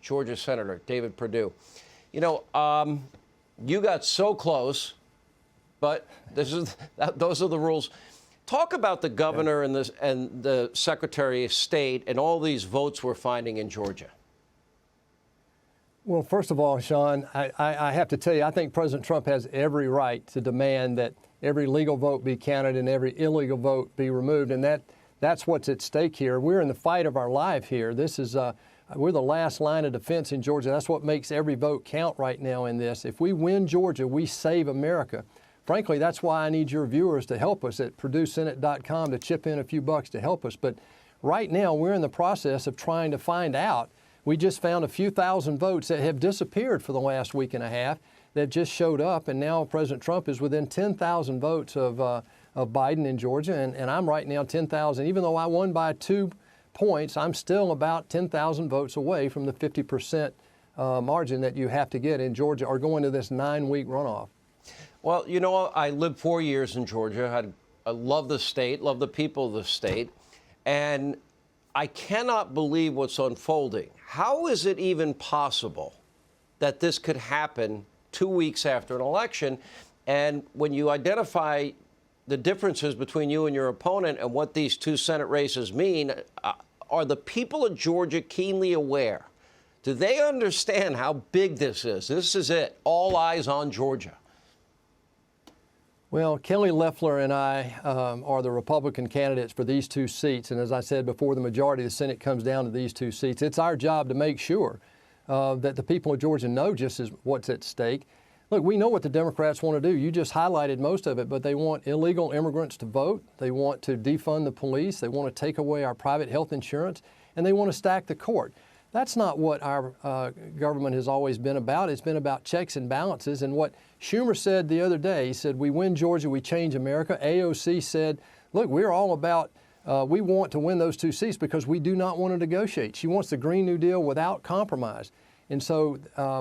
Georgia Senator David Perdue. You know, you got so close, but those are the rules. Talk about the governor and the Secretary of State and all these votes we're finding in Georgia. Well, first of all, Sean, I have to tell you, I think President Trump has every right to demand that every legal vote be counted and every illegal vote be removed. And that's what's at stake here. We're in the fight of our life here. This is we're the last line of defense in Georgia. That's what makes every vote count right now in this. If we win Georgia, we save America. Frankly, that's why I need your viewers to help us at PerdueSenate.com to chip in a few bucks to help us. But right now, we're in the process of trying to find out. We just found a few thousand votes that have disappeared for the last week and a half that just showed up, and now President Trump is within 10,000 votes of Biden in Georgia, and I'm right now 10,000. Even though I won by 2 points, I'm still about 10,000 votes away from the 50% margin that you have to get in Georgia or go into this 9-week runoff. Well, you know, I lived 4 years in Georgia. I love the state, love the people of the state, and I cannot believe what's unfolding. How is it even possible that this could happen 2 weeks after an election? And when you identify the differences between you and your opponent and what these two Senate races mean, are the people of Georgia keenly aware? Do they understand how big this is? This is it. All eyes on Georgia. Well, Kelly Loeffler and I are the Republican candidates for these 2 seats. And as I said before, the majority of the Senate comes down to these 2 seats. It's our job to make sure that the people of Georgia know just what's at stake. Look, we know what the Democrats want to do. You just highlighted most of it, but they want illegal immigrants to vote. They want to defund the police. They want to take away our private health insurance, and they want to stack the court. That's not what our government has always been about. It's been about checks and balances. And what Schumer said the other day, he said, we win Georgia, we change America. AOC said, look, we're all about, we want to win those 2 seats because we do not want to negotiate. She wants the Green New Deal without compromise. And so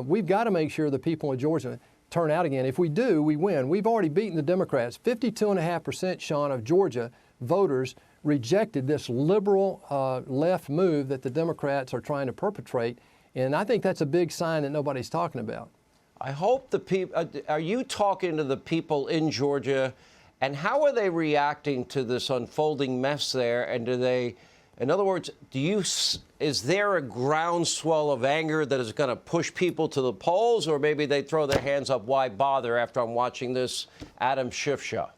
we've got to make sure the people of Georgia turn out again. If we do, we win. We've already beaten the Democrats. 52.5%, Sean, of Georgia voters rejected this liberal left move that the Democrats are trying to perpetrate. And I think that's a big sign that nobody's talking about. I hope the people, are you talking to the people in Georgia, and how are they reacting to this unfolding mess there? And do they, in other words, is there a groundswell of anger that is going to push people to the polls, or maybe they throw their hands up, why bother after I'm watching this Adam Schiff show?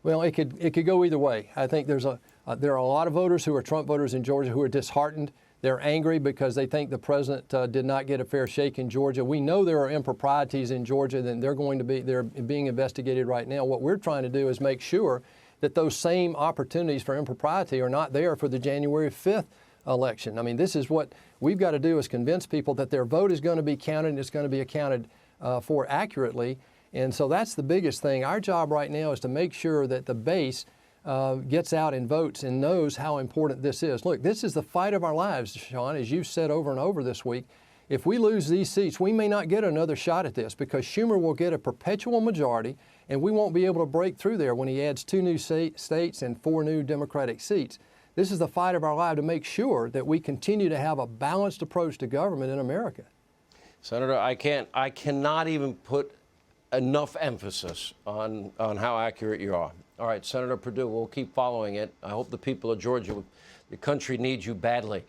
Well, it could go either way. I think there are a lot of voters who are Trump voters in Georgia who are disheartened. They're angry because they think the president did not get a fair shake in Georgia. We know there are improprieties in Georgia, and they're being investigated right now. What we're trying to do is make sure that those same opportunities for impropriety are not there for the January 5th election. I mean, this is what we've got to do, is convince people that their vote is going to be counted and it's going to be accounted for accurately. And so that's the biggest thing. Our job right now is to make sure that the base gets out and votes and knows how important this is. Look, this is the fight of our lives, Sean, as you've said over and over this week. If we lose these seats, we may not get another shot at this because Schumer will get a perpetual majority, and we won't be able to break through there when he adds 2 new states and 4 new Democratic seats. This is the fight of our lives to make sure that we continue to have a balanced approach to government in America. Senator, I cannot even put enough emphasis on how accurate you are. All right, Senator Perdue, we'll keep following it. I hope the people of Georgia, the country needs you badly.